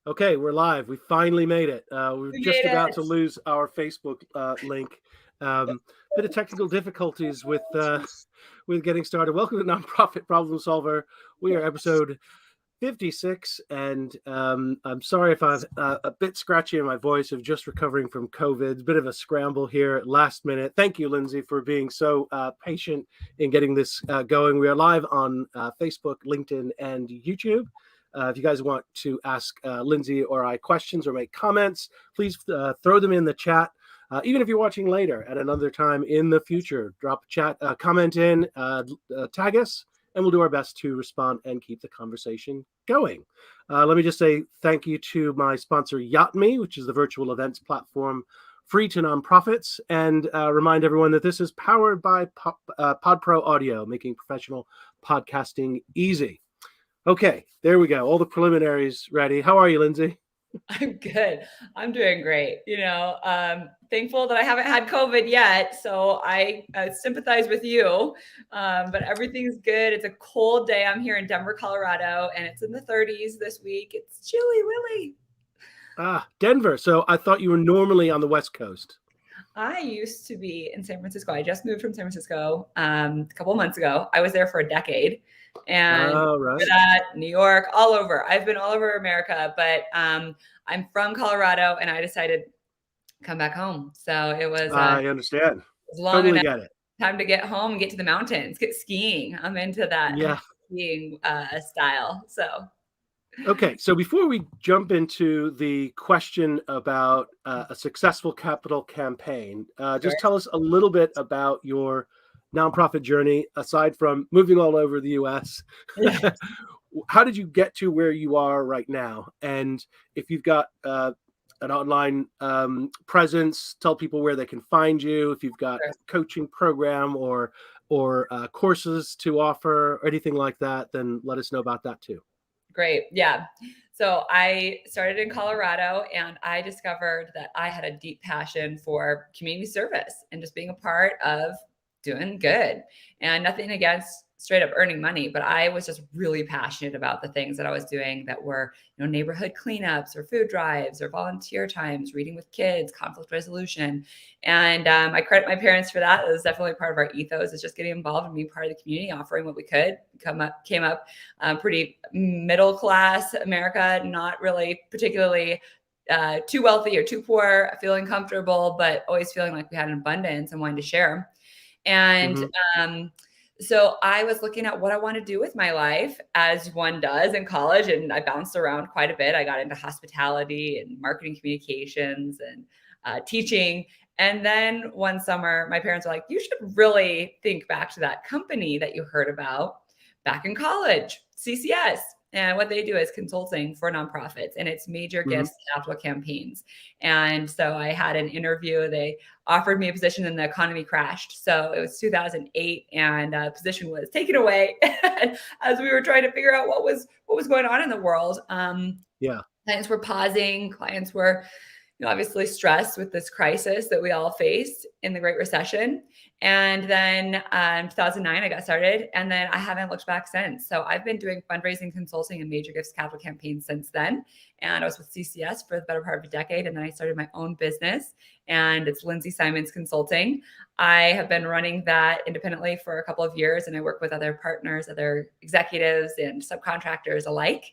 Okay, we're live. We finally made it. We were We just made about to it. lose our Facebook link. Bit of technical difficulties with getting started. Welcome to Nonprofit Problem Solver. We are episode 56, and I'm sorry if I've a bit scratchy in my voice of just recovering from COVID. Bit of a scramble here at last minute. Thank you, Lindsay, for being so patient in getting this going. We are live on Facebook, LinkedIn, and YouTube. If you guys want to ask Lindsay or I questions or make comments, please throw them in the chat. Even if you're watching later at another time in the future, drop a chat, comment in, tag us, and we'll do our best to respond and keep the conversation going. Let me just say thank you to my sponsor, YachtMe, which is the virtual events platform free to nonprofits, and remind everyone that this is powered by PodPro Audio, making professional podcasting easy. Okay, there we go. All the preliminaries ready. How are you, Lindsay? I'm good. I'm doing great. Thankful that I haven't had COVID yet. So I sympathize with you. But everything's good. It's a cold day. I'm here in Denver, Colorado, and it's in the 30s this week. It's chilly, Willie. Denver. So I thought you were normally on the West Coast. I used to be in San Francisco. I just moved from San Francisco a couple of months ago. I was there for a decade. And Right. that, New York, all over. I've been all over America, but I'm from Colorado, and I decided to come back home. So it was I understand. long Totally enough get it. time to get home and get to the mountains, get skiing. I'm into that Yeah. skiing style. So Okay. So before we jump into the question about a successful capital campaign, just tell us a little bit about your nonprofit journey, aside from moving all over the US. yeah. How did you get to where you are right now? And if you've got an online presence, tell people where they can find you. If you've got a coaching program or courses to offer or anything like that, then let us know about that too. Great. Yeah. So I started in Colorado, and I discovered that I had a deep passion for community service and just being a part of doing good, and nothing against straight up earning money, but I was just really passionate about the things that I was doing that were, neighborhood cleanups or food drives or volunteer times, reading with kids, conflict resolution. And I credit my parents for that. It was definitely part of our ethos, is just getting involved and being part of the community, offering what we could. Came up pretty middle class America, not really particularly too wealthy or too poor, feeling comfortable, but always feeling like we had an abundance and wanting to share. And so I was looking at what I want to do with my life, as one does in college, and I bounced around quite a bit. I got into hospitality and marketing communications and teaching. And then one summer, my parents were like, you should really think back to that company that you heard about back in college, CCS. And what they do is consulting for nonprofits, and it's major gifts capital campaigns. And so I had an interview. They offered me a position, and the economy crashed. So it was 2008, and a position was taken away as we were trying to figure out what was going on in the world. Clients were pausing. Clients were obviously stressed with this crisis that we all faced in the Great Recession. And then in 2009, I got started, and then I haven't looked back since. So I've been doing fundraising, consulting, and major gifts capital campaigns since then. And I was with CCS for the better part of a decade. And then I started my own business, and it's Lindsay Simonds Consulting. I have been running that independently for a couple of years, and I work with other partners, other executives, and subcontractors alike.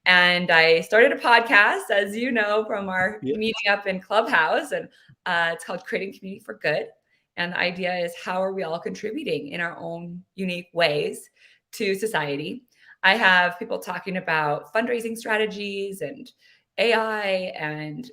And I started a podcast, as you know, from our meeting up in Clubhouse, and it's called Creating Community for Good. And the idea is, how are we all contributing in our own unique ways to society? I have people talking about fundraising strategies and AI and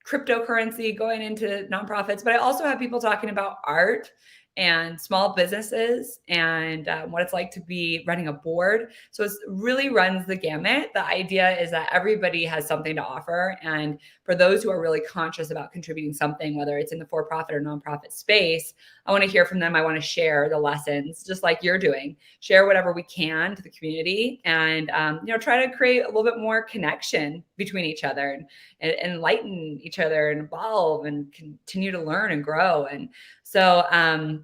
cryptocurrency going into nonprofits, but I also have people talking about art and small businesses and what it's like to be running a board. So it really runs the gamut. The idea is that everybody has something to offer. And for those who are really conscious about contributing something, whether it's in the for-profit or nonprofit space, I want to hear from them. I want to share the lessons, just like you're doing. Share whatever we can to the community, and try to create a little bit more connection between each other, and enlighten each other, and evolve, and continue to learn and grow. And So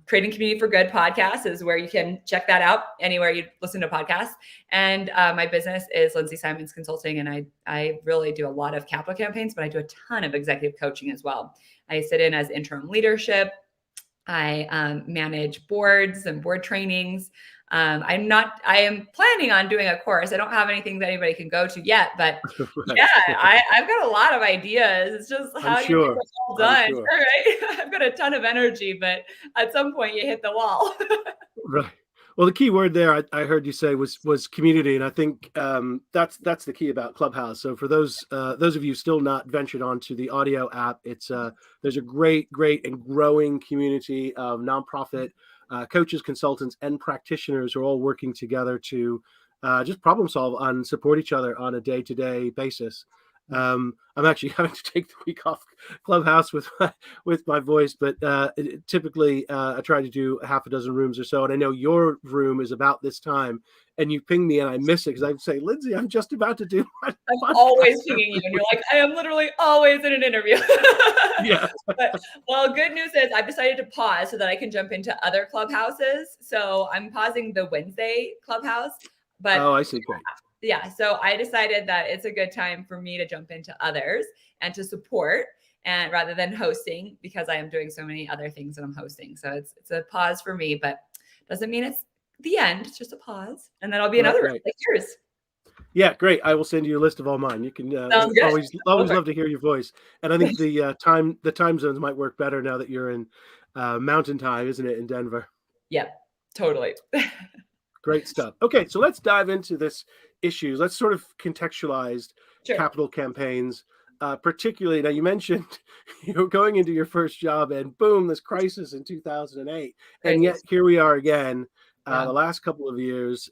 Creating Community for Good podcast is where you can check that out anywhere you listen to podcasts. And my business is Lindsay Simonds Consulting. And I really do a lot of capital campaigns, but I do a ton of executive coaching as well. I sit in as interim leadership. I manage boards and board trainings. I am planning on doing a course. I don't have anything that anybody can go to yet, but Right. yeah, I've got a lot of ideas. It's just how do you get it all done, Sure. right? I've got a ton of energy, but at some point you hit the wall. Right. Well, the key word there I heard you say was community, and I think that's the key about Clubhouse. So for those of you still not ventured onto the audio app, it's there's a great and growing community of nonprofit coaches, consultants, and practitioners who are all working together to just problem solve and support each other on a day-to-day basis. I'm actually having to take the week off Clubhouse with my voice, but typically I try to do half a dozen rooms or so. And I know your room is about this time, and you ping me and I miss it because I say, Lindsay, I'm just about to do my I'm always pinging you, and you're like, I am literally always in an interview. Yeah. But, well, good news is I've decided to pause so that I can jump into other clubhouses. So I'm pausing the Wednesday clubhouse. But Oh, I see. Great. yeah, so I decided that it's a good time for me to jump into others and to support, and rather than hosting, because I am doing so many other things that I'm hosting. So it's a pause for me, but doesn't mean it's the end. It's just a pause, and then I'll be in other rooms like yours. Yeah, great. I will send you a list of all mine. You can always love to hear your voice. And I think the time zones might work better now that you're in Mountain Time, isn't it, in Denver? Yep, totally. Great stuff. Okay, so let's dive into this issue. Let's sort of contextualize capital campaigns, particularly. Now, you mentioned you're going into your first job, and boom, this crisis in 2008, and yet here we are again. The last couple of years,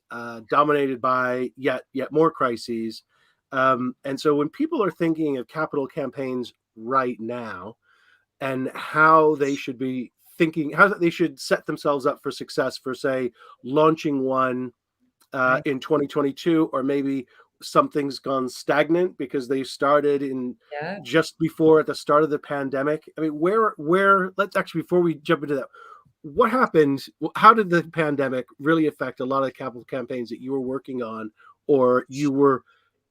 dominated by yet more crises. And so when people are thinking of capital campaigns right now and how they should be thinking, how they should set themselves up for success for, say, launching one in 2022, or maybe something's gone stagnant because they started in just before at the start of the pandemic. I mean, where let's actually, before we jump into that, what happened? How did the pandemic really affect a lot of the capital campaigns that you were working on, or you were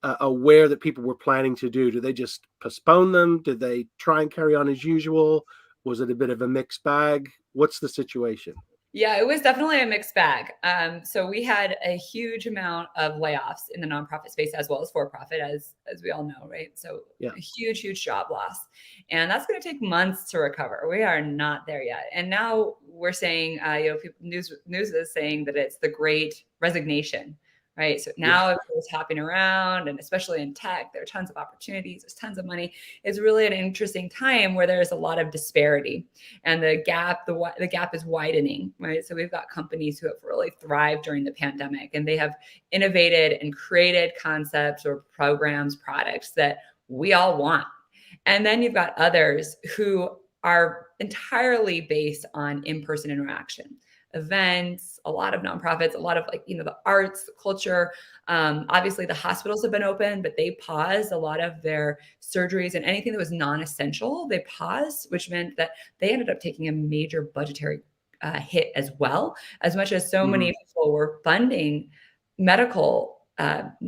aware that people were planning to do? Did they just postpone them? Did they try and carry on as usual? Was it a bit of a mixed bag? What's the situation? Yeah, it was definitely a mixed bag. So we had a huge amount of layoffs in the nonprofit space as well as for-profit, as we all know, right? So a huge job loss, and that's going to take months to recover. We are not there yet, and now we're saying, news is saying that it's the Great Resignation. Right. So now everyone's hopping around, and especially in tech, there are tons of opportunities. There's tons of money. It's really an interesting time where there's a lot of disparity, and the gap is widening. Right. So we've got companies who have really thrived during the pandemic, and they have innovated and created concepts or programs, products that we all want. And then you've got others who are entirely based on in-person interaction. Events, a lot of nonprofits, a lot of the arts, the culture. Obviously the hospitals have been open, but they paused a lot of their surgeries, and anything that was non-essential, they paused, which meant that they ended up taking a major budgetary hit as well, as much as so many people were funding medical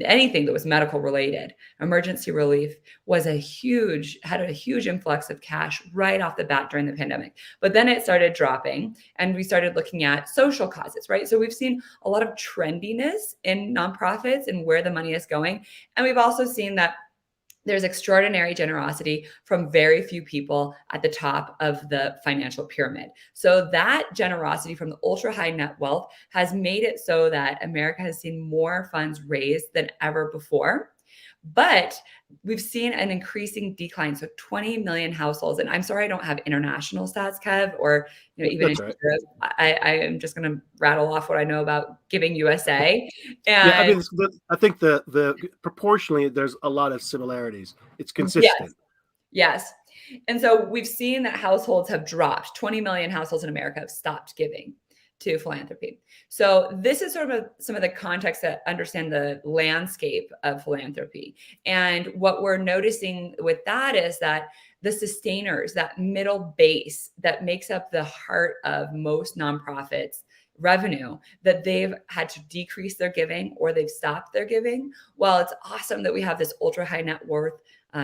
anything that was medical related. Emergency relief had a huge influx of cash right off the bat during the pandemic. But then it started dropping, and we started looking at social causes, right? So we've seen a lot of trendiness in nonprofits and where the money is going. And we've also seen that there's extraordinary generosity from very few people at the top of the financial pyramid. So that generosity from the ultra high net wealth has made it so that America has seen more funds raised than ever before. But we've seen an increasing decline. So 20 million households, and I'm sorry I don't have international stats, Kev, or even in Europe. I am just going to rattle off what I know about Giving USA. And I think the proportionally there's a lot of similarities. It's consistent. Yes. And so we've seen that households have dropped. 20 million households in America have stopped giving to philanthropy. So this is sort of some of the context to understand the landscape of philanthropy. And what we're noticing with that is that the sustainers, that middle base that makes up the heart of most nonprofits revenue, that they've had to decrease their giving or they've stopped their giving. Well, it's awesome that we have this ultra high net worth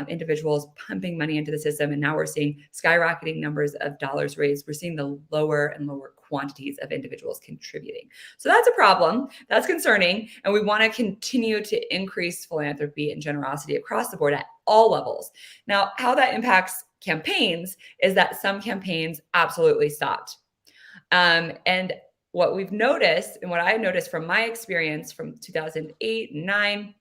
individuals pumping money into the system. And now we're seeing skyrocketing numbers of dollars raised. We're seeing the lower and lower quantities of individuals contributing. So that's a problem. That's concerning. And we want to continue to increase philanthropy and generosity across the board at all levels. Now, how that impacts campaigns is that some campaigns absolutely stopped. And what we've noticed, and what I noticed from my experience from 2008 and 9,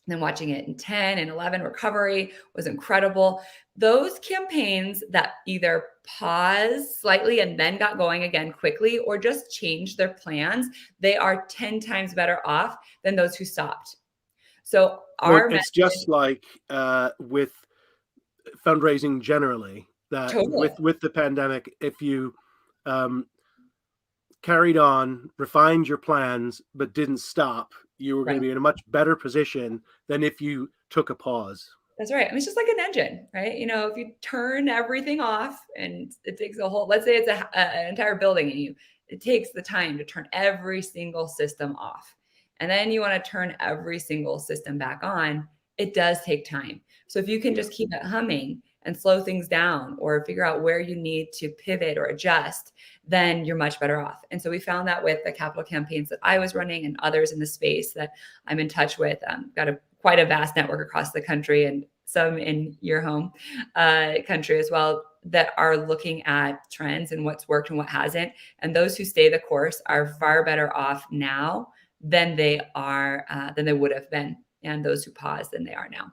and then watching it in 10 and 11, recovery was incredible. Those campaigns that either paused slightly and then got going again quickly, or just changed their plans, they are 10 times better off than those who stopped. So it's just like with fundraising generally, that totally. with the pandemic, if you carried on, refined your plans, but didn't stop, you were going to be in a much better position than if you took a pause. That's right. I mean, it's just like an engine, right? You know, if you turn everything off and it takes a whole, let's say it's an entire building and it takes the time to turn every single system off. And then you want to turn every single system back on. It does take time. So if you can just keep it humming and slow things down or figure out where you need to pivot or adjust, then you're much better off. And so we found that with the capital campaigns that I was running and others in the space that I'm in touch with, got quite a vast network across the country and some in your home country as well, that are looking at trends and what's worked and what hasn't. And those who stay the course are far better off now than they would have been, and those who pause than they are now.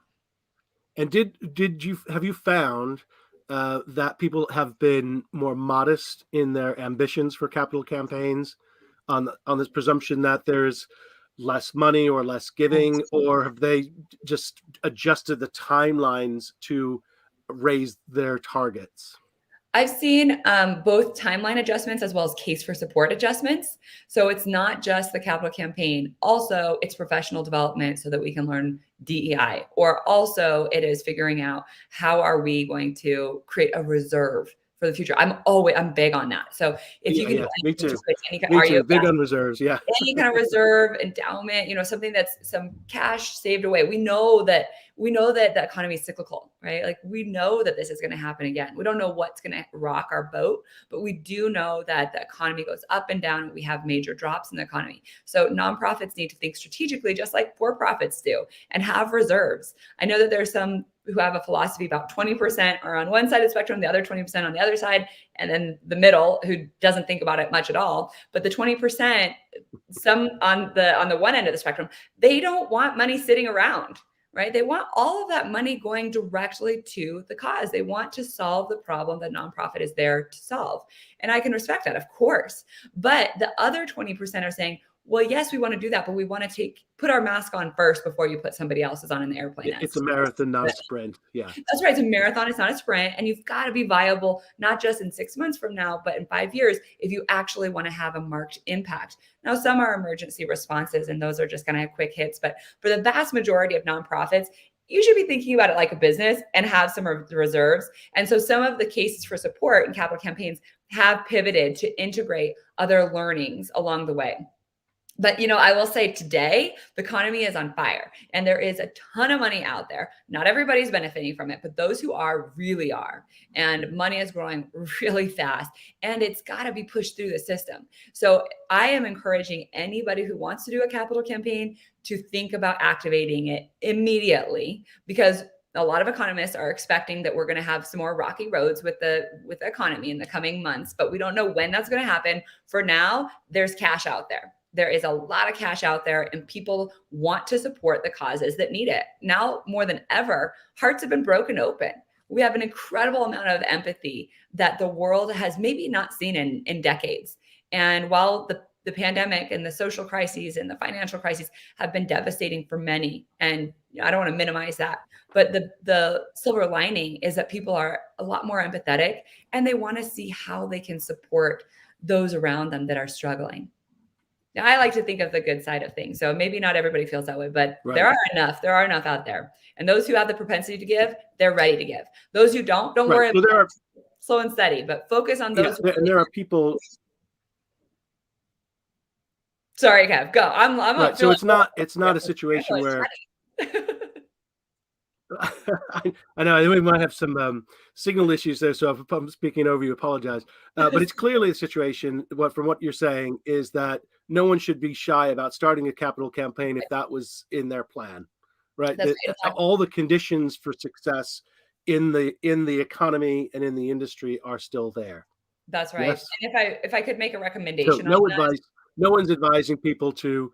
And have you found that people have been more modest in their ambitions for capital campaigns on this presumption that there's less money or less giving, or have they just adjusted the timelines to raise their targets? I've seen both timeline adjustments as well as case for support adjustments. So it's not just the capital campaign. Also, it's professional development so that we can learn DEI. Or also, it is figuring out how are we going to create a reserve for the future. I'm big on that. So if you can do me too. Big on reserves. Yeah. Any kind of reserve, endowment, something that's some cash saved away. We know that the economy is cyclical, right? Like we know that this is going to happen again. We don't know what's going to rock our boat, but we do know that the economy goes up and down and we have major drops in the economy. So nonprofits need to think strategically, just like for-profits do, and have reserves. I know that there's some who have a philosophy about 20% are on one side of the spectrum, the other 20% on the other side, and then the middle who doesn't think about it much at all. But the 20%, some on the one end of the spectrum, they don't want money sitting around, right? They want all of that money going directly to the cause. They want to solve the problem that nonprofit is there to solve. And I can respect that, of course. But the other 20% are saying, well, yes, we want to do that, but we want to put our mask on first before you put somebody else's on in the airplane. It's a marathon, not a sprint. Yeah, that's right. It's a marathon. It's not a sprint. And you've got to be viable, not just in 6 months from now, but in 5 years, if you actually want to have a marked impact. Now, some are emergency responses, and those are just going to have quick hits. But for the vast majority of nonprofits, you should be thinking about it like a business and have some reserves. And so some of the cases for support in capital campaigns have pivoted to integrate other learnings along the way. But, I will say today, the economy is on fire and there is a ton of money out there. Not everybody's benefiting from it, but those who are really are. And money is growing really fast and it's got to be pushed through the system. So I am encouraging anybody who wants to do a capital campaign to think about activating it immediately, because a lot of economists are expecting that we're going to have some more rocky roads with the economy in the coming months, but we don't know when that's going to happen. For now, there's cash out there. There is a lot of cash out there and people want to support the causes that need it. Now more than ever, hearts have been broken open. We have an incredible amount of empathy that the world has maybe not seen in decades. And while the pandemic and the social crises and the financial crises have been devastating for many, and I don't want to minimize that, but the silver lining is that people are a lot more empathetic and they want to see how they can support those around them that are struggling. Now, I like to think of the good side of things. So maybe not everybody feels that way, but Right. there are enough out there. And those who have the propensity to give, they're ready to give. Those who don't Right. worry So about there are, it. Slow and steady, but focus on yeah, those. and there are people. Sorry, Kev, go. I'm Right. So feeling it's not a situation where chatty. I know we might have some signal issues there, so if I'm speaking over you, apologize. But it's clearly a situation. From what you're saying is that no one should be shy about starting a capital campaign if that was in their plan, right? That's That right. all the conditions for success in the economy and in the industry are still there. That's right. Yes. And if I could make a So recommendation on no that, advice. No one's advising people to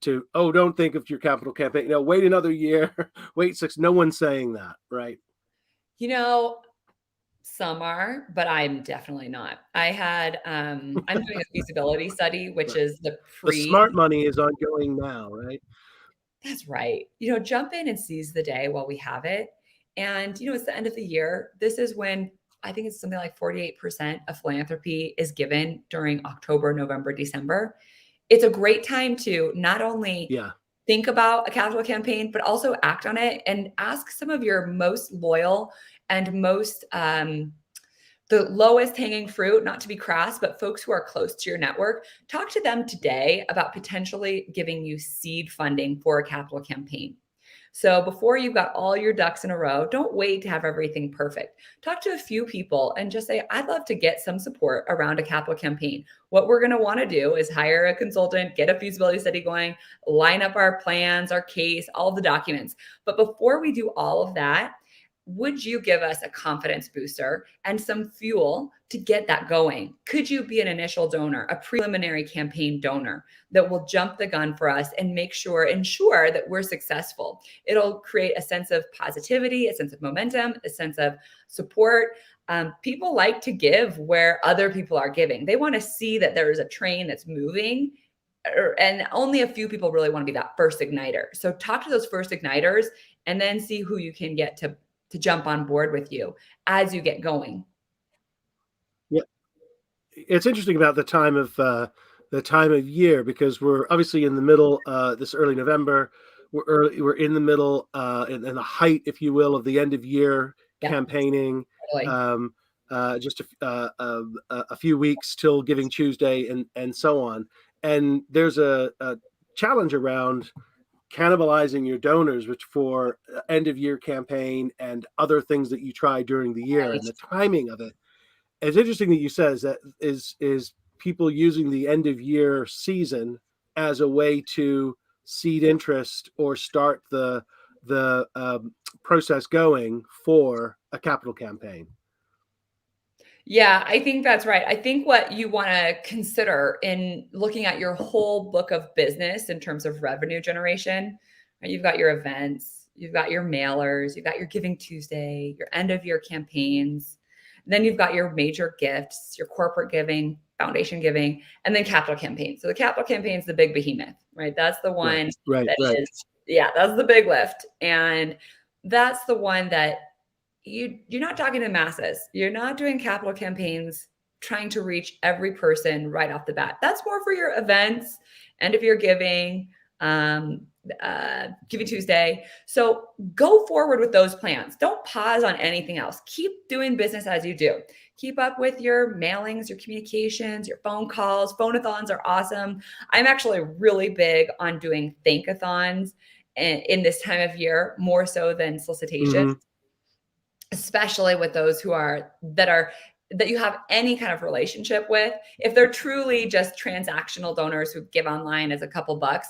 don't think of your capital campaign. Wait another year, wait 6. No one's saying that, right? you know, some are, but I'm definitely not. I'm doing a feasibility study, which Right. is the The pre. smart money is ongoing now, right? That's right. Jump in and seize the day while we have it. And, it's the end of the year. This is when I think it's something like 48% of philanthropy is given during October, November, December. It's a great time to not only Yeah. think about a capital campaign, but also act on it and ask some of your most loyal and most the lowest hanging fruit, not to be crass, but folks who are close to your network, talk to them today about potentially giving you seed funding for a capital campaign. So before you've got all your ducks in a row, don't wait to have everything perfect. Talk to a few people and just say, I'd love to get some support around a capital campaign. What we're going to want to do is hire a consultant, get a feasibility study going, line up our plans, our case, all the documents. But before we do all of that, would you give us a confidence booster and some fuel to get that going? Could you be an initial donor, a preliminary campaign donor that will jump the gun for us and ensure that we're successful? It'll create a sense of positivity, a sense of momentum, a sense of support. People like to give where other people are giving. They want to see that there is a train that's moving, and only a few people really want to be that first igniter. So talk to those first igniters and then see who you can get to jump on board with you as you get going. Yeah. It's interesting about the time of year, because we're obviously in the middle, this early November. We're in the middle, in the height, if you will, of the end of year campaigning. Totally. Just a few weeks till Giving Tuesday and so on. And there's a challenge around cannibalizing your donors, which for end of year campaign and other things that you try during the year, and the timing of it. It's interesting that you said is people using the end of year season as a way to seed interest or start the process going for a capital campaign. Yeah, I think that's right. I think what you want to consider in looking at your whole book of business in terms of revenue generation, right? You've got your events, you've got your mailers, you've got your Giving Tuesday, your end of year campaigns. Then you've got your major gifts, your corporate giving, foundation giving, and then capital campaign. So the capital campaign is the big behemoth, right? That's the one Right. that's the big lift. And that's the one that you're not talking to masses. You're not doing capital campaigns trying to reach every person right off the bat. That's more for your events, end of year giving, Giving Tuesday. So go forward with those plans. Don't pause on anything else. Keep doing business as you do. Keep up with your mailings, your communications, your phone calls. Phone-a-thons are awesome. I'm actually really big on doing thank-a-thons in this time of year, more so than solicitation. Mm-hmm. Especially with those that you have any kind of relationship with. If they're truly just transactional donors who give online as a couple bucks,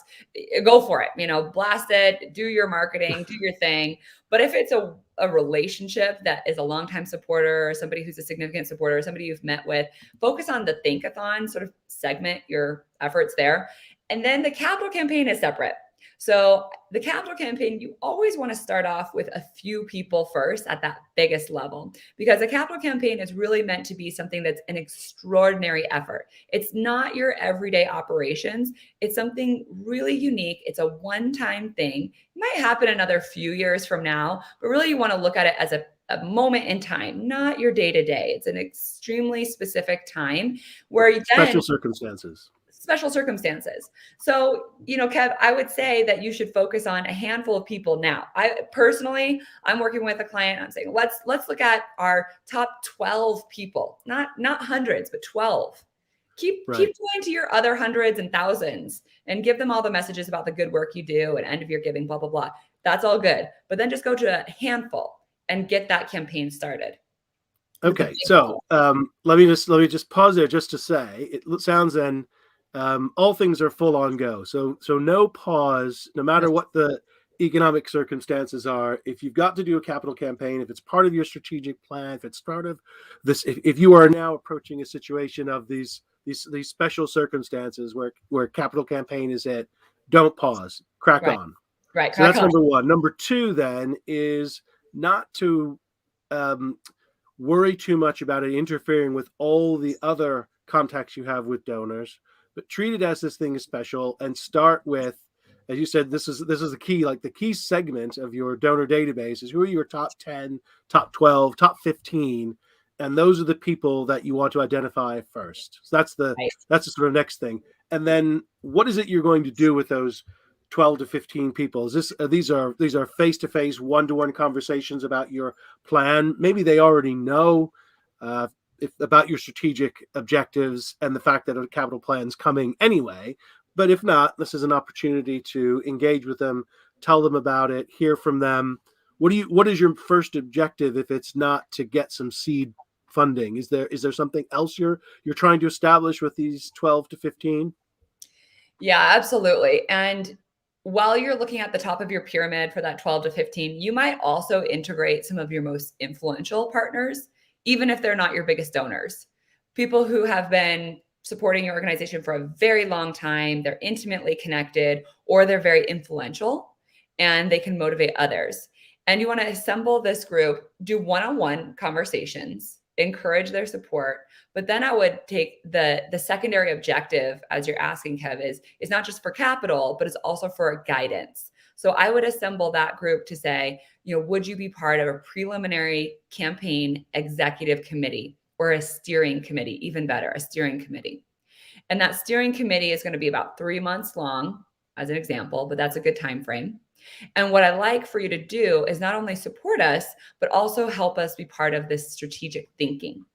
go for it. Blast it, do your marketing, do your thing. But if it's a relationship that is a longtime supporter, or somebody who's a significant supporter, or somebody you've met with, focus on the thank-a-thon, sort of segment your efforts there. And then the capital campaign is separate. So the capital campaign, you always want to start off with a few people first at that biggest level, because a capital campaign is really meant to be something that's an extraordinary effort. It's not your everyday operations. It's something really unique. It's a one-time thing. It might happen another few years from now, but really you want to look at it as a moment in time, not your day-to-day. It's an extremely specific time where you Special circumstances. special circumstances. So, Kev, I would say that you should focus on a handful of people now. I'm working with a client. I'm saying, let's look at our top 12 people, not hundreds, but 12. Keep going to your other hundreds and thousands and give them all the messages about the good work you do and end of year giving, blah, blah, blah. That's all good. But then just go to a handful and get that campaign started. Okay. So let me just pause there just to say, it sounds then all things are full on go. So no pause, no matter what the economic circumstances are. If you've got to do a capital campaign, if it's part of your strategic plan, if it's part of this, if you are now approaching a situation of these special circumstances where capital campaign is it, don't pause, crack on. Right. So that's number one. Number two then is not to worry too much about it interfering with all the other contacts you have with donors, but treat it as this thing is special and start with, as you said, this is the key, like the key segment of your donor database is who are your top 10, top 12, top 15. And those are the people that you want to identify first. So that's the sort of next thing. And then what is it you're going to do with those 12 to 15 people? Is these are face-to-face, one-to-one conversations about your plan? Maybe they already know about your strategic objectives and the fact that a capital plan is coming anyway. But if not, this is an opportunity to engage with them, tell them about it, hear from them. What is your first objective if it's not to get some seed funding? Is there something else you're trying to establish with these 12 to 15? Yeah, absolutely. And while you're looking at the top of your pyramid for that 12 to 15, you might also integrate some of your most influential partners, even if they're not your biggest donors. People who have been supporting your organization for a very long time, they're intimately connected, or they're very influential and they can motivate others. And you want to assemble this group, do one-on-one conversations, encourage their support. But then I would take the secondary objective, as you're asking, Kev, is not just for capital, but it's also for guidance. So I would assemble that group to say, would you be part of a preliminary campaign executive committee or a steering committee? Even better, a steering committee. And that steering committee is going to be about 3 months long, as an example, but that's a good time frame. And what I like for you to do is not only support us, but also help us be part of this strategic thinking.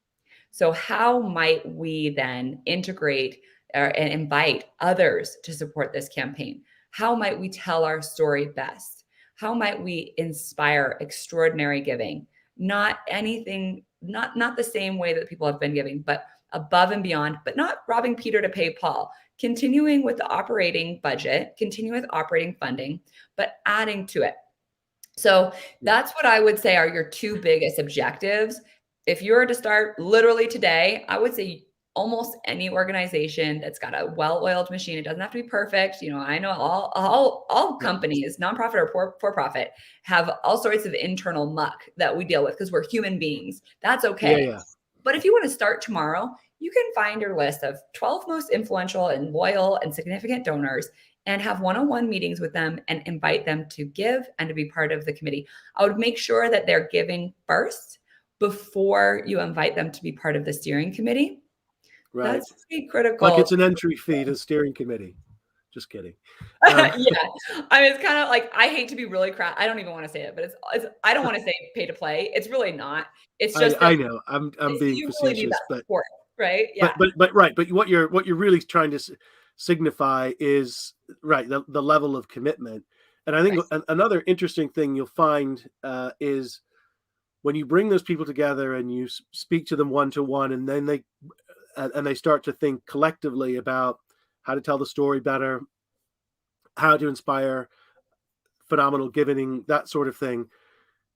So how might we then integrate and invite others to support this campaign? How might we tell our story best? How might we inspire extraordinary giving? Not anything, not the same way that people have been giving, but above and beyond, but not robbing Peter to pay Paul. Continuing with the operating budget, continuing with operating funding, but adding to it. So that's what I would say are your two biggest objectives. If you were to start literally today, I would say almost any organization that's got a well-oiled machine, it doesn't have to be perfect. I know all companies, nonprofit or for-profit, have all sorts of internal muck that we deal with because we're human beings. That's okay. Yeah. But if you want to start tomorrow, you can find your list of 12 most influential and loyal and significant donors and have one-on-one meetings with them and invite them to give and to be part of the committee. I would make sure that they're giving first before you invite them to be part of the steering committee. Right. That's pretty critical. Like it's an entry fee to steering committee. Just kidding. Yeah. I mean, it's kind of like, I hate to be really crap. I don't even want to say it, but it's I don't want to say pay to play. It's really not. It's just I know I'm being facetious, but support, right? Yeah. But right. But what you're really trying to signify is the level of commitment. And I think another interesting thing you'll find is when you bring those people together and you speak to them one-to-one, and then they start to think collectively about how to tell the story better, how to inspire phenomenal giving, that sort of thing.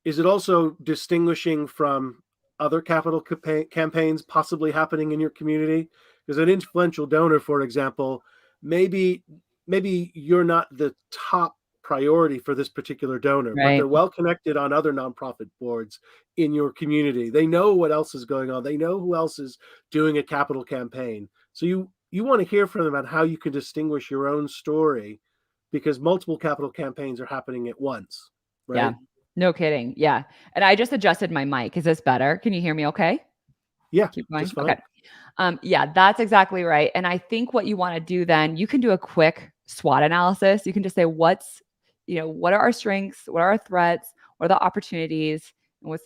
Is it also distinguishing from other capital campaigns possibly happening in your community? Because an influential donor, for example, maybe you're not the top priority for this particular donor, but they're well connected on other nonprofit boards in your community. They know what else is going on. They know who else is doing a capital campaign. So you want to hear from them about how you can distinguish your own story, because multiple capital campaigns are happening at once, right? Yeah, no kidding. Yeah. And I just adjusted my mic. Is this better? Can you hear me okay? Yeah, Keep going. that's fine. Okay. Yeah, that's exactly right. And I think what you want to do then, you can do a quick SWOT analysis. You can just say, what are our strengths? What are our threats? What are the opportunities? And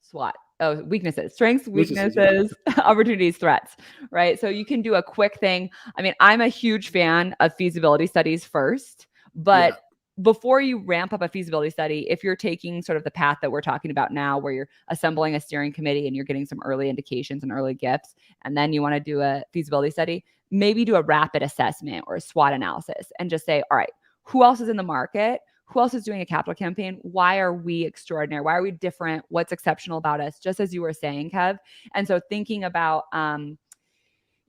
SWOT. Oh, weaknesses, strengths, Weaknesses, yeah. weaknesses, opportunities, threats, right? So you can do a quick thing. I mean, I'm a huge fan of feasibility studies first, but Yeah. before you ramp up a feasibility study, if you're taking sort of the path that we're talking about now, where you're assembling a steering committee and you're getting some early indications and early gifts, and then you want to do a feasibility study, maybe do a rapid assessment or a SWOT analysis and just say, all right, who else is in the market? Who else is doing a capital campaign? Why are we extraordinary? Why are we different? What's exceptional about us? Just as you were saying, Kev. And so thinking about,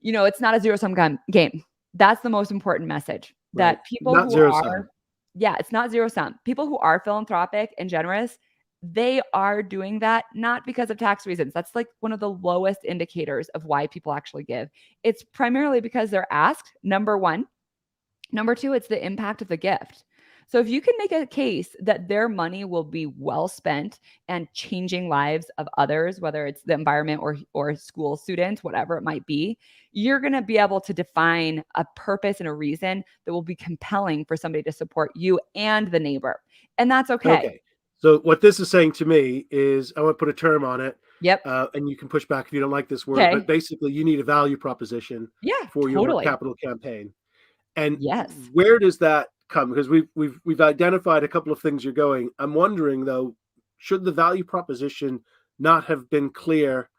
it's not a zero sum game. That's the most important message, Right. that people Not who zero sum. are, yeah, it's not zero sum. People who are philanthropic and generous, they are doing that not because of tax reasons. That's like one of the lowest indicators of why people actually give. It's primarily because they're asked, number one. Number two, it's the impact of the gift. So if you can make a case that their money will be well spent and changing lives of others, whether it's the environment or school students, whatever it might be, you're going to be able to define a purpose and a reason that will be compelling for somebody to support you and the neighbor. And that's okay. Okay. So what this is saying to me is, I want to put a term on it, Yep. and you can push back if you don't like this word, but Okay. basically you need a value proposition Yeah, for your totally. capital campaign. And Yes. where does that come? Because we've identified a couple of things you're going. I'm wondering though, should the value proposition not have been clear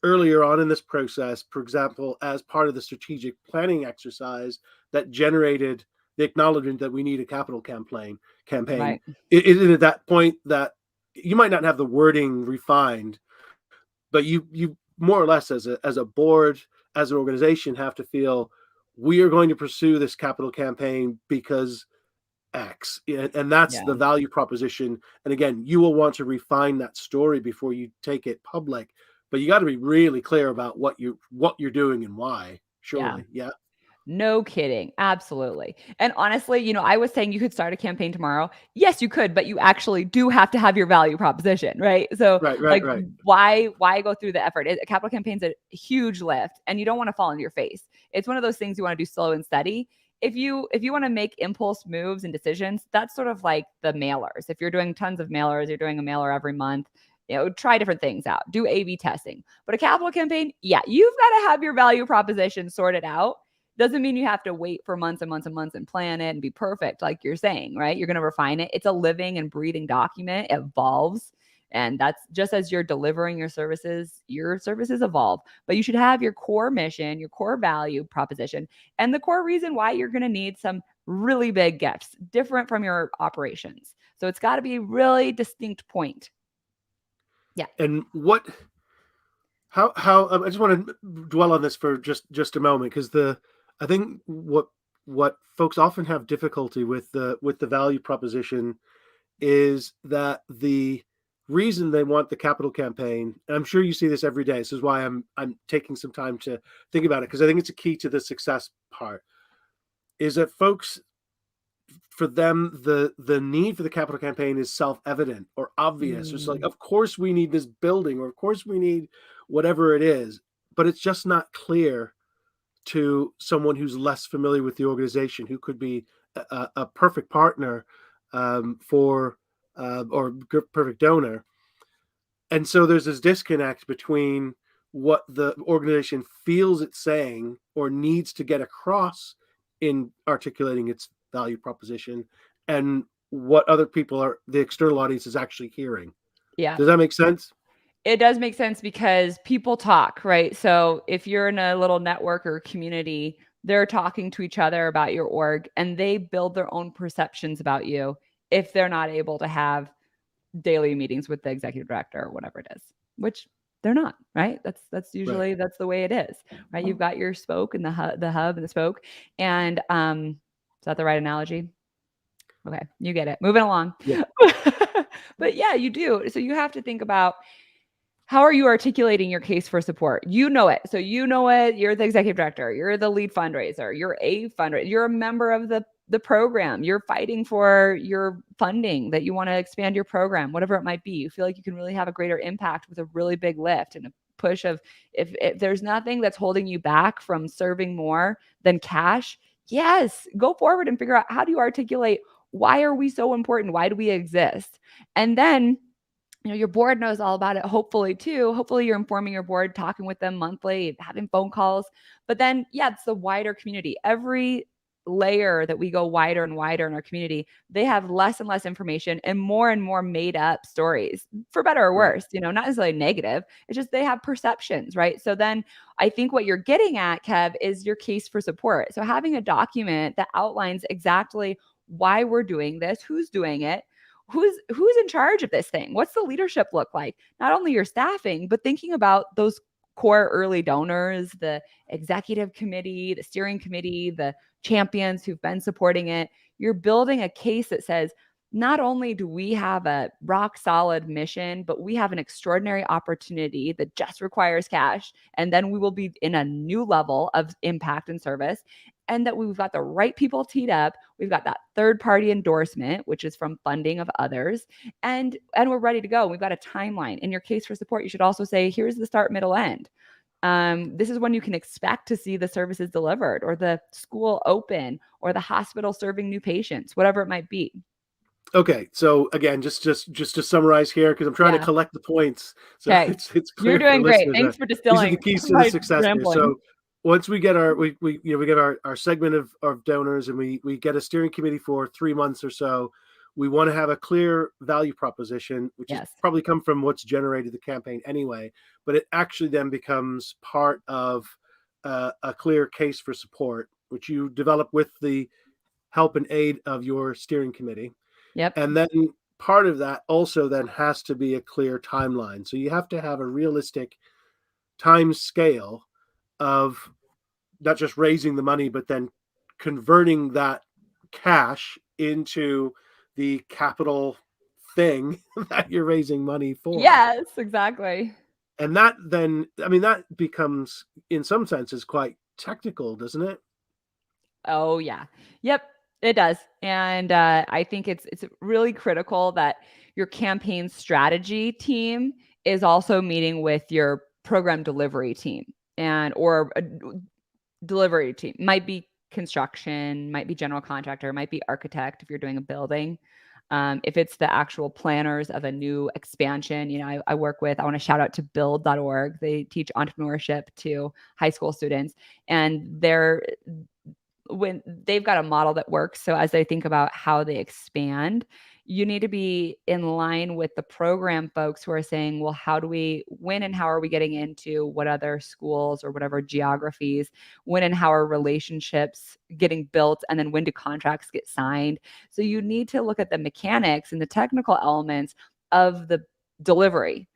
earlier on in this process, for example, as part of the strategic planning exercise that generated the acknowledgement that we need a capital campaign? Right. Is it at that point that you might not have the wording refined, but you more or less as a board, as an organization, have to feel we are going to pursue this capital campaign because X, and that's Yeah. the value proposition. And again, you will want to refine that story before you take it public, but you got to be really clear about what you're doing and why. Yeah. Surely, yeah, No kidding. Absolutely. And honestly, I was saying you could start a campaign tomorrow. Yes, you could, but you actually do have to have your value proposition, right? So, right, like, right, right, why go through the effort? A capital campaign's a huge lift, and you don't want to fall on your face. It's one of those things you want to do slow and steady. If you want to make impulse moves and decisions, that's sort of like the mailers. If you're doing tons of mailers, you're doing a mailer every month. Try different things out. Do A/B testing. But a capital campaign, yeah, you've got to have your value proposition sorted out. Doesn't mean you have to wait for months and months and months and plan it and be perfect, like you're saying, right? You're going to refine it. It's a living and breathing document. It evolves. And that's just as you're delivering your services evolve. But you should have your core mission, your core value proposition, and the core reason why you're going to need some really big gifts, different from your operations. So it's got to be a really distinct point. Yeah. and how I just want to dwell on this for just a moment, because I think what folks often have difficulty with the value proposition is that the reason they want the capital campaign, and I'm sure you see this every day, this is why I'm taking some time to think about it, because I think it's a key to the success part, is that folks, for them, the need for the capital campaign is self-evident or obvious. It's like, Mm, of course we need this building, or of course we need whatever it is, but it's just not clear to someone who's less familiar with the organization, who could be a perfect partner, for or perfect donor. And so there's this disconnect between what the organization feels it's saying or needs to get across in articulating its value proposition, and what other people, are the external audience, is actually hearing. yeah. Does that make sense? It does make sense because people talk, right? So if you're in a little network or community, they're talking to each other about your org and they build their own perceptions about you if they're not able to have daily meetings with the executive director or whatever it is, which they're not, right? That's Right. usually that's the way it is, right? You've got your spoke and the hub and the spoke. And is that the right analogy? Okay, you get it. Moving along. Yeah. But yeah, you do. So you have to think about, how are you articulating your case for support? You know it. So you know it. You're the executive director. You're the lead fundraiser. You're a fundraiser. You're a member of the program. You're fighting for your funding that you want to expand your program, whatever it might be. You feel like you can really have a greater impact with a really big lift and a push of if there's nothing that's holding you back from serving more than cash, yes, go forward and figure out, how do you articulate, why are we so important? Why do we exist? And then, your board knows all about it, hopefully too. Hopefully you're informing your board, talking with them monthly, having phone calls. But then, yeah, it's the wider community. Every layer that we go wider and wider in our community, they have less and less information and more made up stories, for better or Right. worse, not necessarily negative. It's just they have perceptions, right? So then I think what you're getting at, Kev, is your case for support. So having a document that outlines exactly why we're doing this, who's doing it, who's in charge of this thing, what's the leadership look like, not only your staffing, but thinking about those core early donors, the executive committee, the steering committee, the champions who've been supporting it. You're building a case that says, not only do we have a rock solid mission, but we have an extraordinary opportunity that just requires cash. And then we will be in a new level of impact and service. And that we've got the right people teed up. We've got that third party endorsement, which is from funding of others. And we're ready to go. We've got a timeline. In your case for support, you should also say, here's the start, middle, end. This is when you can expect to see the services delivered, or the school open, or the hospital serving new patients, whatever it might be. Okay, so again, just to summarize here, because I'm trying to Yeah. collect the points, so Okay. it's You're clear for doing great. listeners Thanks that for these are the distilling keys to the my success here. rambling. So once we get we get our segment of donors, and we get a steering committee for 3 months or so, we want to have a clear value proposition, which is Yes. probably come from what's generated the campaign anyway, but it actually then becomes part of a clear case for support, which you develop with the help and aid of your steering committee. Yep. And then part of that also then has to be a clear timeline. So you have to have a realistic time scale of not just raising the money, but then converting that cash into the capital thing that you're raising money for. Yes, exactly. And that then, I mean, that becomes, in some senses, quite technical, doesn't it? Oh yeah. Yep, it does. And I think it's really critical that your campaign strategy team is also meeting with your program delivery team, and or a delivery team. Might be construction, might be general contractor, might be architect if you're doing a building. If it's the actual planners of a new expansion, I work with, I want to shout out to build.org. They teach entrepreneurship to high school students, and when they've got a model that works. So as they think about how they expand, you need to be in line with the program folks who are saying, well, when and how are we getting into what other schools or whatever geographies, when and how are relationships getting built, and then when do contracts get signed? So you need to look at the mechanics and the technical elements of the delivery,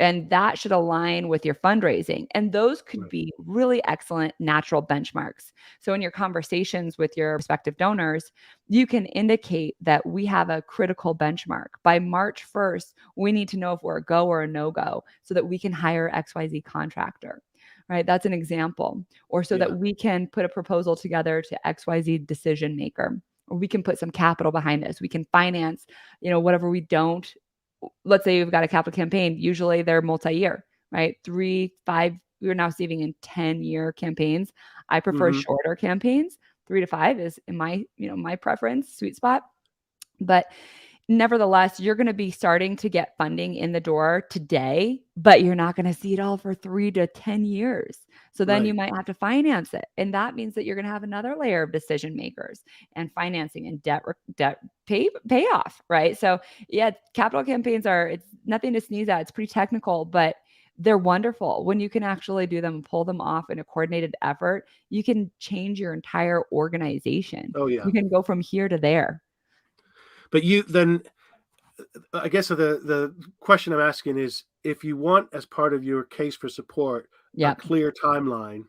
and that should align with your fundraising. And those could Right. be really excellent natural benchmarks. So in your conversations with your prospective donors, you can indicate that we have a critical benchmark. By March 1st, we need to know if we're a go or a no-go so that we can hire XYZ contractor. Right? That's an example. Or so Yeah. that we can put a proposal together to XYZ decision maker, or we can put some capital behind this. We can finance, whatever we don't. Let's say you've got a capital campaign, usually they're multi-year, right? 3, 5, we're now saving in 10-year campaigns. I prefer Mm-hmm. shorter campaigns. 3 to 5 is in my preference, sweet spot. But nevertheless, you're going to be starting to get funding in the door today, but you're not going to see it all for 3 to 10 years. So then you Right. might have to finance it. And that means that you're going to have another layer of decision makers and financing and debt payoff, right? So yeah, capital campaigns it's nothing to sneeze at. It's pretty technical, but they're wonderful. When you can actually do them and pull them off in a coordinated effort, you can change your entire organization. Oh, yeah. You can go from here to there. But I guess the question I'm asking is, if you want, as part of your case for support, a Yeah. clear timeline,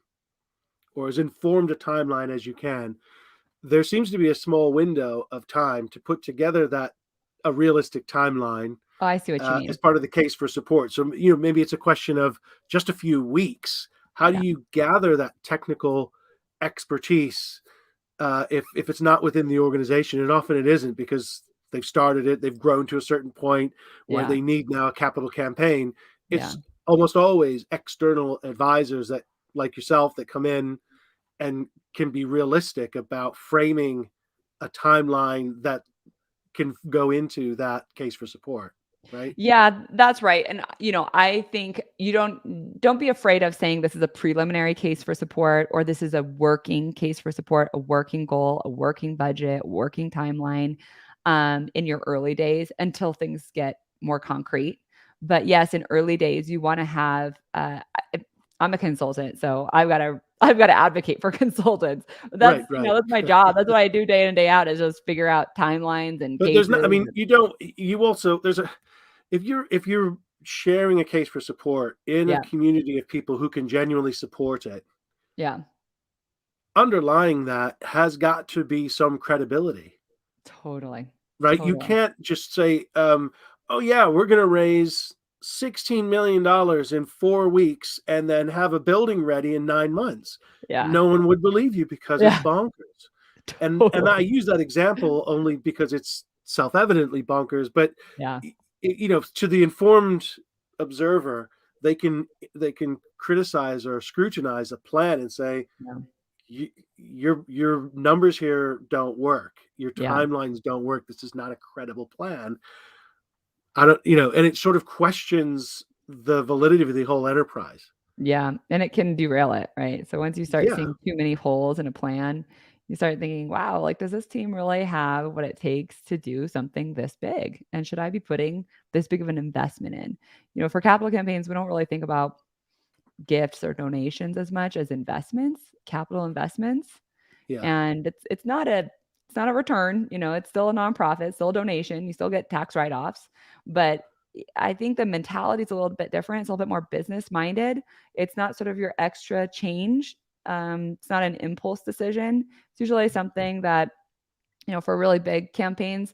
or as informed a timeline as you can, there seems to be a small window of time to put together a realistic timeline Oh, I see what you as mean. part of the case for support. So maybe it's a question of just a few weeks. How do Yeah. you gather that technical expertise if it's not within the organization? And often it isn't, because they've started it, they've grown to a certain point where Yeah. they need now a capital campaign. Yeah. almost always external advisors that, like yourself, that come in and can be realistic about framing a timeline that can go into that case for support, right? Yeah, that's right. And I think you don't be afraid of saying this is a preliminary case for support, or this is a working case for support, a working goal, a working budget, working timeline in your early days until things get more concrete. But yes, in early days, you want to have I'm a consultant, so I've got to advocate for consultants. That's, Right, right. that's my job. That's what I do day in and day out, is just figure out timelines and But there's not, I cases. mean, you don't, you also, there's a, if you're sharing a case for support in a Yeah, community of people who can genuinely support it, yeah, underlying that has got to be some credibility, totally, right? You totally. can't just say, oh yeah, we're going to raise $16 million in 4 weeks and then have a building ready in 9 months. Yeah, No one would believe you because it's yeah, bonkers. And I totally. use that example only because it's self-evidently bonkers, but Yeah, to the informed observer, they can criticize or scrutinize a plan and say, yeah, your numbers here don't work, your yeah, timelines don't work, this is not a credible plan. I don't, and it sort of questions the validity of the whole enterprise. yeah, and it can derail it, right? So once you start Yeah, seeing too many holes in a plan, you start thinking, "Wow, like, does this team really have what it takes to do something this big? And should I be putting this big of an investment in?" For capital campaigns, we don't really think about gifts or donations as much as investments, capital investments. yeah, And it's not a return, it's still a nonprofit, still a donation, you still get tax write-offs, but I think the mentality is a little bit different. It's a little bit more business minded. It's not sort of your extra change. It's not an impulse decision. It's usually something that, for really big campaigns,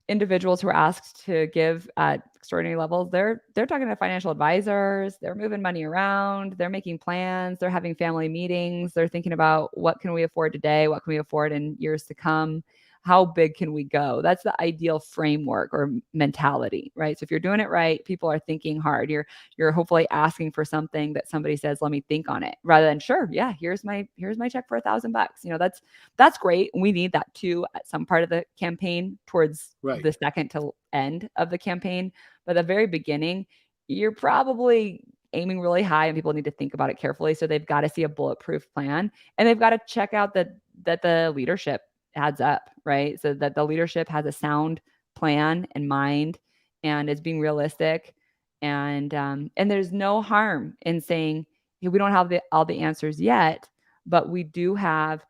individuals who are asked to give at extraordinary levels, they're talking to financial advisors, they're moving money around, they're making plans, they're having family meetings, they're thinking about what can we afford today, what can we afford in years to come, how big can we go? That's the ideal framework or mentality, right? So if you're doing it right, people are thinking hard. You're hopefully asking for something that somebody says, "Let me think on it," rather than, "Sure, yeah, here's my check for $1,000." That's great. We need that too at some part of the campaign towards right, the second to end of the campaign. But the very beginning, you're probably aiming really high and people need to think about it carefully. So they've got to see a bulletproof plan and they've got to check out that the leadership adds up, right? So that the leadership has a sound plan in mind and is being realistic. And there's no harm in saying, "Hey, we don't have all the answers yet, but we have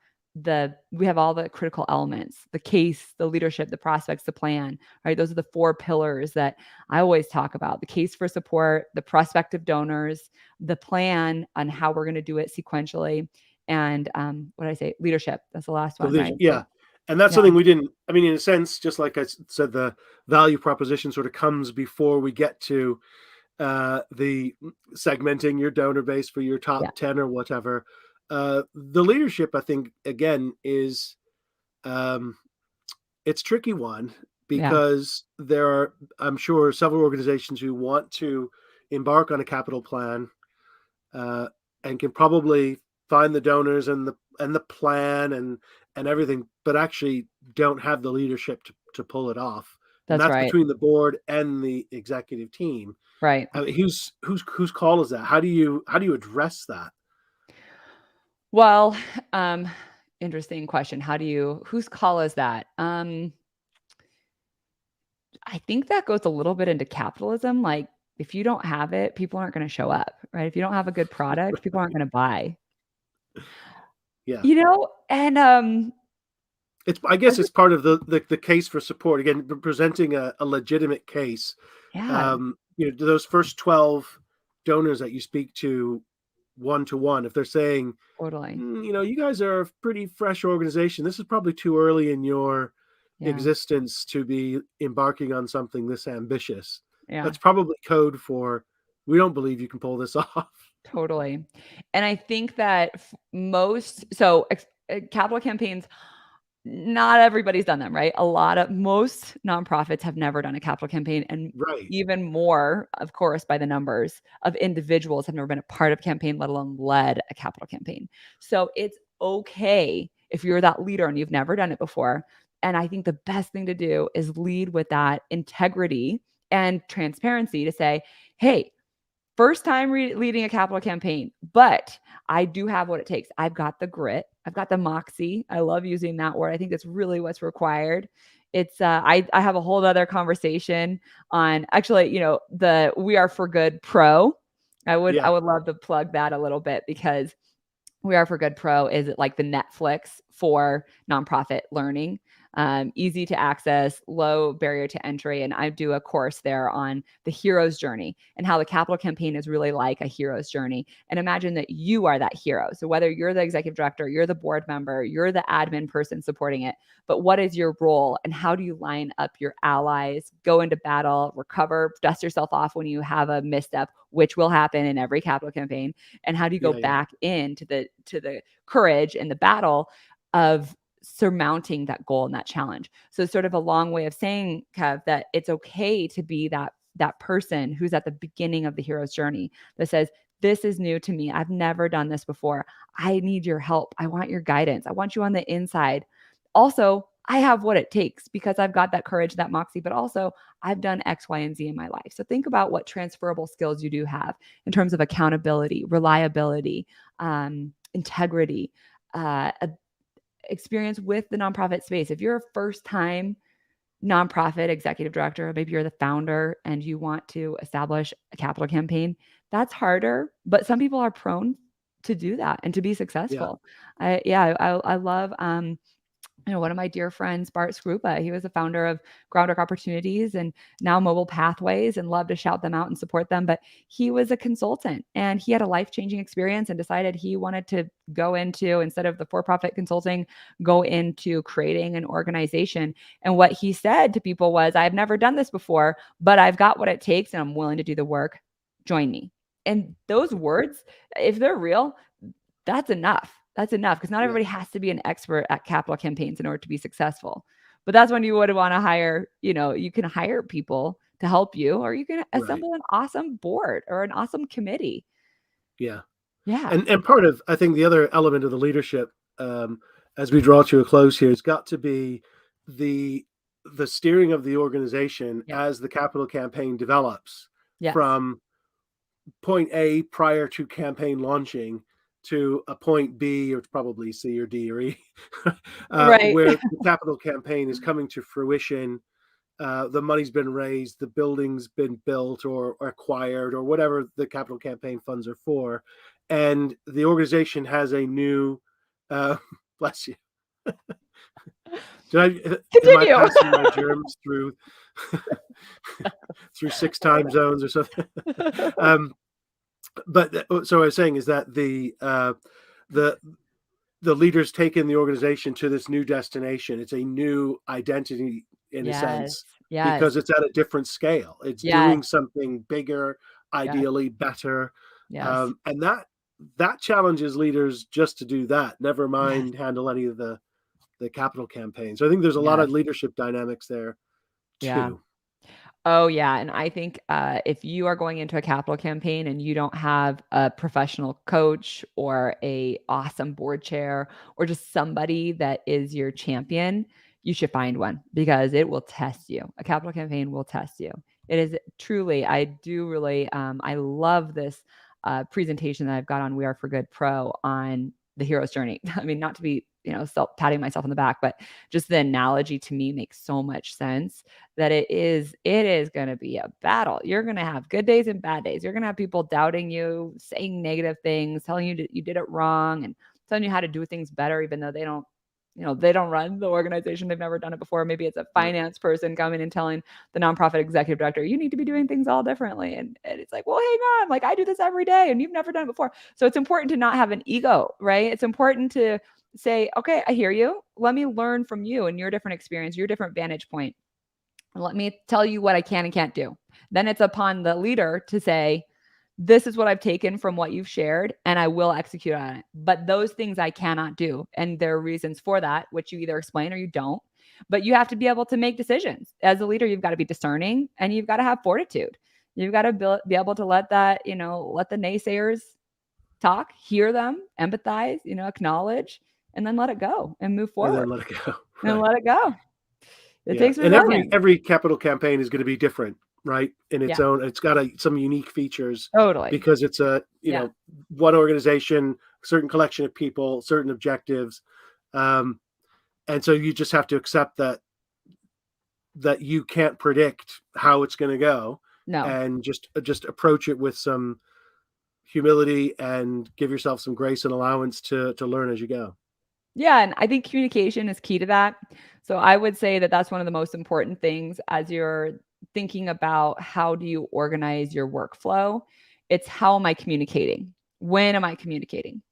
all the critical elements, the case, the leadership, the prospects, the plan," right? Those are the four pillars that I always talk about: the case for support, the prospective donors, the plan on how we're going to do it sequentially, and what did I say? Leadership. That's the last the one, leadership, right? So yeah. And that's yeah, something we didn't, I mean, in a sense, just like I said, the value proposition sort of comes before we get to the segmenting your donor base for your top yeah, 10 or whatever. The leadership, I think, again, is um, it's a tricky one yeah, because there are, I'm sure, several organizations who want to embark on a capital plan uh, and can probably find the donors and the plan and everything, but actually don't have the leadership to pull it off. And that's that's right. between the board and the executive team. Right. I mean, whose call is that? How do you address that? Well, um, interesting question. Whose call is that? I think that goes a little bit into capitalism. Like, if you don't have it, people aren't going to show up, right? If you don't have a good product, people aren't going to buy. Yeah, And it's, I guess it's part of the case for support, again, presenting a legitimate case. yeah, Those first 12 donors that you speak to one, if they're saying, totally. You guys are a pretty fresh organization, this is probably too early in your Yeah, existence to be embarking on something this ambitious, yeah, that's probably code for, we don't believe you can pull this off. totally. And I think that most so capital campaigns not everybody's done them, right? Most nonprofits have never done a capital campaign, and Right. even more, of course, by the numbers of individuals have never been a part of a campaign, let alone led a capital campaign. So it's okay if you're that leader and you've never done it before. And I think the best thing to do is lead with that integrity and transparency to say, hey, first time leading a capital campaign, but I do have what it takes. I've got the grit. I've got the moxie. I love using that word. I think that's really what's required. It's I have a whole other conversation on actually, the We Are for Good Pro. I Yeah. would love to plug that a little bit because We Are for Good Pro is like the Netflix for nonprofit learning. Easy to access, low barrier to entry. And I do a course there on the hero's journey and how the capital campaign is really like a hero's journey. And imagine that you are that hero. So whether you're the executive director, you're the board member, you're the admin person supporting it, but what is your role and how do you line up your allies, go into battle, recover, dust yourself off when you have a misstep, which will happen in every capital campaign, and how do you go Yeah. back into the courage and the battle of surmounting that goal and that challenge. So it's sort of a long way of saying, Kev, that it's okay to be that person who's at the beginning of the hero's journey that says, this is new to me. I've never done this before. I need your help. I want your guidance. I want you on the inside. Also, I have what it takes because I've got that courage, that moxie, but also I've done X, Y, and Z in my life. So think about what transferable skills you do have in terms of accountability, reliability, integrity, experience with the nonprofit space. If you're a first time nonprofit executive director, maybe you're the founder and you want to establish a capital campaign, that's harder, but some people are prone to do that and to be Yeah. successful. I love one of my dear friends, Bart Skrupa, he was the founder of Groundwork Opportunities and now Mobile Pathways, and love to shout them out and support them. But he was a consultant and he had a life-changing experience and decided he wanted to go into, instead of the for-profit consulting, go into creating an organization. And what he said to people was, I've never done this before, but I've got what it takes and I'm willing to do the work. Join me. And those words, if they're real, that's enough. That's enough because not Yeah. everybody has to be an expert at capital campaigns in order to be successful. But that's when you would want to hire, you can hire people to help you, or you can Right. assemble an awesome board or an awesome committee. Yeah. Yeah. And part of, I think, the other element of the leadership, um, as we draw to a close here, has got to be the the steering of the organization Yep. as the capital campaign develops Yes. from point A prior to campaign launching to a point B, or probably C or D or E, Right. where the capital campaign is coming to fruition. The money's been raised, the building's been built or acquired, or whatever the capital campaign funds are for, and the organization has a new. Uh, bless you. Am I Continue. passing my germs through through 6 time zones or something? um, but so what I was saying is that the the leaders take in the organization to this new destination. It's a new identity in a Yes. sense Yes. because it's at a different scale. It's Yes. doing something bigger, Yes. ideally better, Yes. and that challenges leaders just to do that. Never Yes. mind handle any of the capital campaign. So I think there's a lot Yes. of leadership dynamics there Yeah. too. Oh, yeah, and I think, if you are going into a capital campaign and you don't have a professional coach or a awesome board chair or just somebody that is your champion, you should find one because it will test you. A capital campaign will test you. It is truly, I do really, I love this, presentation that I've got on We Are for Good Pro on the hero's journey. I mean, not to be, self patting myself on the back, but just the analogy to me makes so much sense that it is going to be a battle. You're going to have good days and bad days. You're going to have people doubting you, saying negative things, telling you that you did it wrong and telling you how to do things better, even though they don't run the organization. They've never done it before. Maybe it's a Right. finance person coming and telling the nonprofit executive director, you need to be doing things all differently. And it's like, well, hang on, like I do this every day and you've never done it before. So it's important to not have an ego, right? It's important to say, okay, I hear you. Let me learn from you and your different experience, your different vantage point. And let me tell you what I can and can't do. Then it's upon the leader to say, this is what I've taken from what you've shared, and I will execute on it. But those things I cannot do. And there are reasons for that, which you either explain or you don't. But you have to be able to make decisions. As a leader, you've got to be discerning and you've got to have fortitude. You've got to be able to let that, let the naysayers talk, hear them, empathize, acknowledge, and then let it go and move And forward then let it go. and Right. let it go. It Yeah. takes And resilience. every capital campaign is going to be different, right? In its Yeah, own, it's got some unique features totally. because it's Yeah. one organization, certain collection of people, certain objectives. And so you just have to accept that you can't predict how it's going to go, No. and just approach it with some humility and give yourself some grace and allowance to learn as you go. Yeah, and I think communication is key to that. So I would say that that's one of the most important things as you're thinking about how do you organize your workflow. It's how am I communicating? When am I communicating?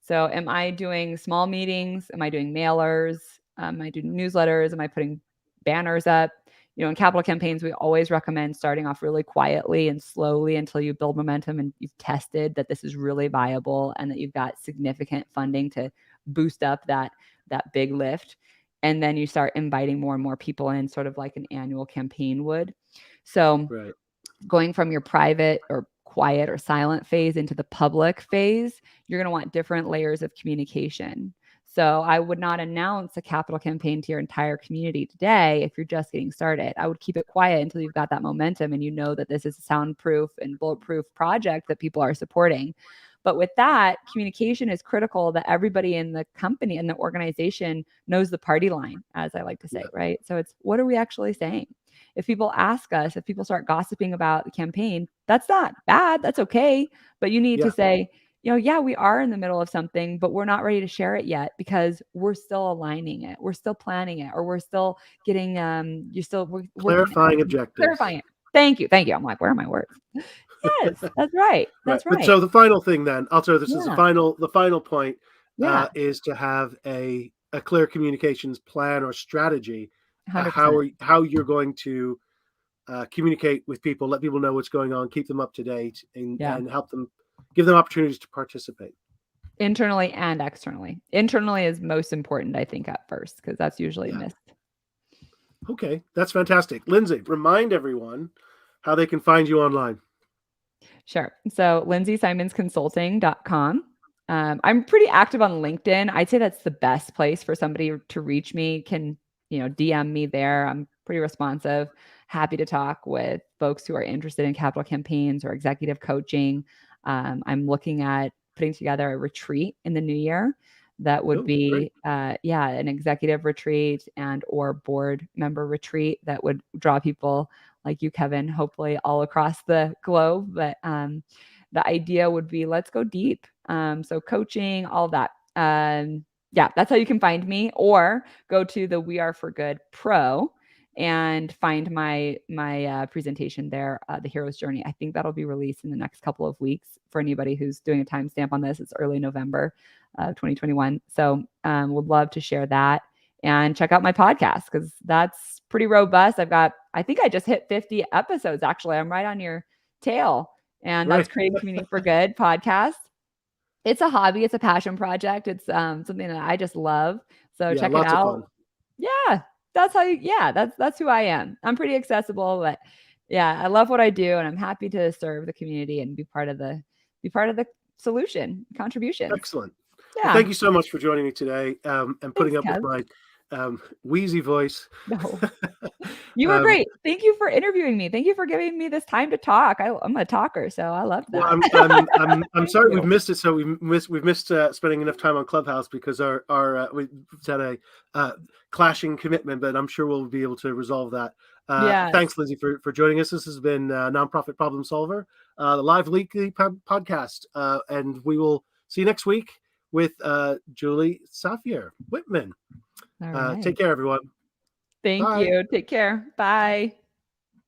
So am I doing small meetings? Am I doing mailers? Am I doing newsletters? Am I putting banners up? In capital campaigns, we always recommend starting off really quietly and slowly until you build momentum and you've tested that this is really viable and that you've got significant funding to boost up that big lift. And then you start inviting more and more people in, sort of like an annual campaign would. So Right. going from your private or quiet or silent phase into the public phase, you're going to want different layers of communication. So I would not announce a capital campaign to your entire community today if you're just getting started. I would keep it quiet until you've got that momentum and you know that this is a soundproof and bulletproof project that people are supporting. But with that, communication is critical, that everybody in the company and the organization knows the party line, as I like to say, right? So it's, what are we actually saying? If people ask us, if people start gossiping about the campaign, that's not bad. That's okay. But you need to say, yeah, we are in the middle of something, but we're not ready to share it yet because we're still aligning it. We're still planning it, or we're still getting, we're Clarifying objectives. clarifying it. Thank you. I'm like, where are my words? Yes, that's right. That's right. But so the final thing then, this is Yeah. the final point, Yeah. is to have a clear communications plan or strategy, 100%. how you're going to communicate with people, let people know what's going on, keep them up to date, Yeah. and help them, give them opportunities to participate. Internally and externally. Internally is most important, I think, at first, because that's usually missed. Okay, that's fantastic. Lindsay, remind everyone how they can find you online. Sure. So LindsaySimonsConsulting.com. I'm pretty active on LinkedIn. I'd say that's the best place for somebody to reach me. Can, DM me there. I'm pretty responsive. Happy to talk with folks who are interested in capital campaigns or executive coaching. I'm looking at putting together a retreat in the new year that would be an executive retreat and or board member retreat that would draw people like you, Kevin, hopefully all across the globe. But the idea would be, let's go deep. So coaching, all that. That's how you can find me, or go to the We Are for Good Pro and find my presentation there, The Hero's Journey. I think that'll be released in the next couple of weeks for anybody who's doing a timestamp on this. It's early November 2021. So would love to share that. And check out my podcast because that's pretty robust. I think I just hit 50 episodes. Actually, I'm right on your tail. And that's Creating Community for Good podcast. It's a hobby. It's a passion project. It's something that I just love. So check it out. Yeah, that's that's who I am. I'm pretty accessible, but yeah, I love what I do, and I'm happy to serve the community and be part of the solution, contributions. Excellent. Yeah. Well, thank you so much for joining me today, and putting up with my wheezy voice. No, you were great. Thank you for interviewing me. Thank you for giving me this time to talk. I'm a talker, so I love that. Well, I'm sorry we've missed it. So we've missed spending enough time on Clubhouse because we've had a clashing commitment, but I'm sure we'll be able to resolve that. Thanks, Lindsay, for joining us. This has been Nonprofit Problem Solver, the live weekly podcast, and we will see you next week with Julie Safier Whitman. Take care, everyone. Thank you. Take care. Bye.